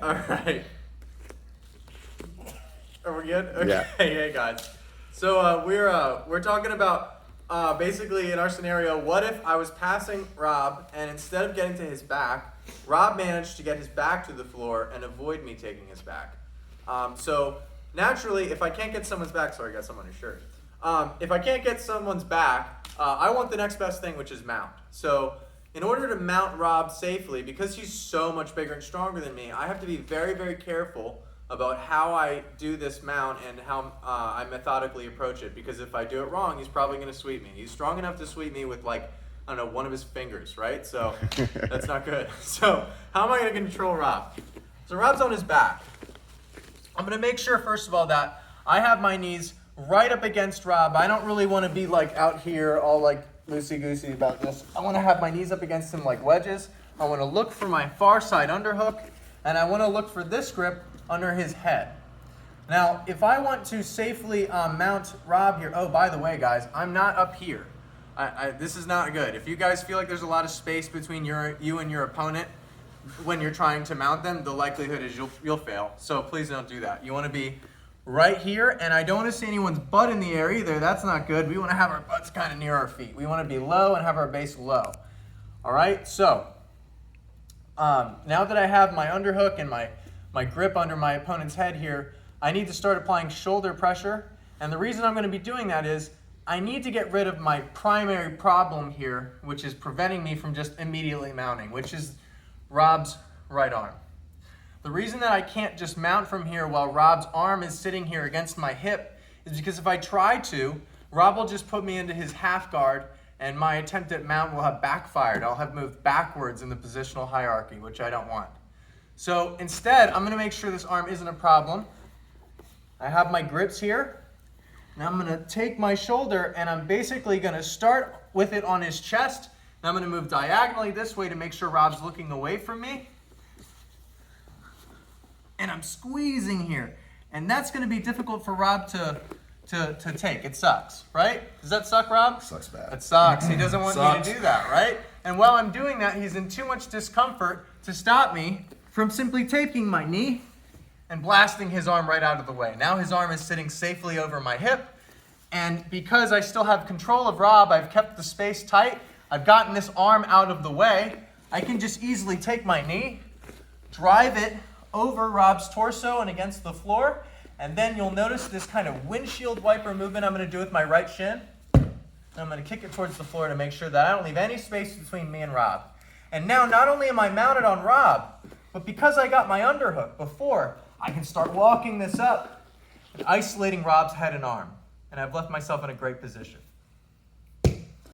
All right. Are we good? Okay. Yeah. Hey guys. So we're talking about basically in our scenario, what if I was passing Rob and instead of getting to his back, Rob managed to get his back to the floor and avoid me taking his back. So naturally, if I can't get someone's back, sorry, I got some on his shirt. If I can't get someone's back, I want the next best thing, which is mount. So in order to mount Rob safely, because he's so much bigger and stronger than me, I have to be very, very careful about how I do this mount and how I methodically approach it. Because if I do it wrong, he's probably going to sweep me. He's strong enough to sweep me with, like, I don't know, one of his fingers, right? So that's not good. So how am I going to control Rob? So Rob's on his back. I'm going to make sure, first of all, that I have my knees right up against Rob. I don't really want to be like out here all like loosey-goosey about this. I want to have my knees up against him like wedges. I want to look for my far side underhook, and I want to look for this grip under his head. Now, if I want to safely mount Rob here, oh, by the way, guys, I'm not up here. This is not good. If you guys feel like there's a lot of space between you and your opponent when you're trying to mount them, the likelihood is you'll fail. So please don't do that. You want to be right here, and I don't want to see anyone's butt in the air either. That's not good. We want to have our butts kind of near our feet. We want to be low and have our base low. All right, so now that I have my underhook and my grip under my opponent's head here, I need to start applying shoulder pressure. And the reason I'm going to be doing that is I need to get rid of my primary problem here, which is preventing me from just immediately mounting, which is Rob's right arm. The reason that I can't just mount from here while Rob's arm is sitting here against my hip is because if I try to, Rob will just put me into his half guard and my attempt at mount will have backfired. I'll have moved backwards in the positional hierarchy, which I don't want. So instead, I'm going to make sure this arm isn't a problem. I have my grips here. Now I'm going to take my shoulder and I'm basically going to start with it on his chest. Now I'm going to move diagonally this way to make sure Rob's looking away from me. And I'm squeezing here. And that's going to be difficult for Rob to take. It sucks, right? Does that suck, Rob? Sucks bad. It sucks. He doesn't want me to do that, right? And while I'm doing that, he's in too much discomfort to stop me from simply taking my knee and blasting his arm right out of the way. Now his arm is sitting safely over my hip. And because I still have control of Rob, I've kept the space tight. I've gotten this arm out of the way. I can just easily take my knee, drive it over Rob's torso and against the floor, and then you'll notice this kind of windshield wiper movement I'm going to do with my right shin. And I'm going to kick it towards the floor to make sure that I don't leave any space between me and Rob. And now not only am I mounted on Rob, but because I got my underhook before, I can start walking this up and isolating Rob's head and arm. And I've left myself in a great position.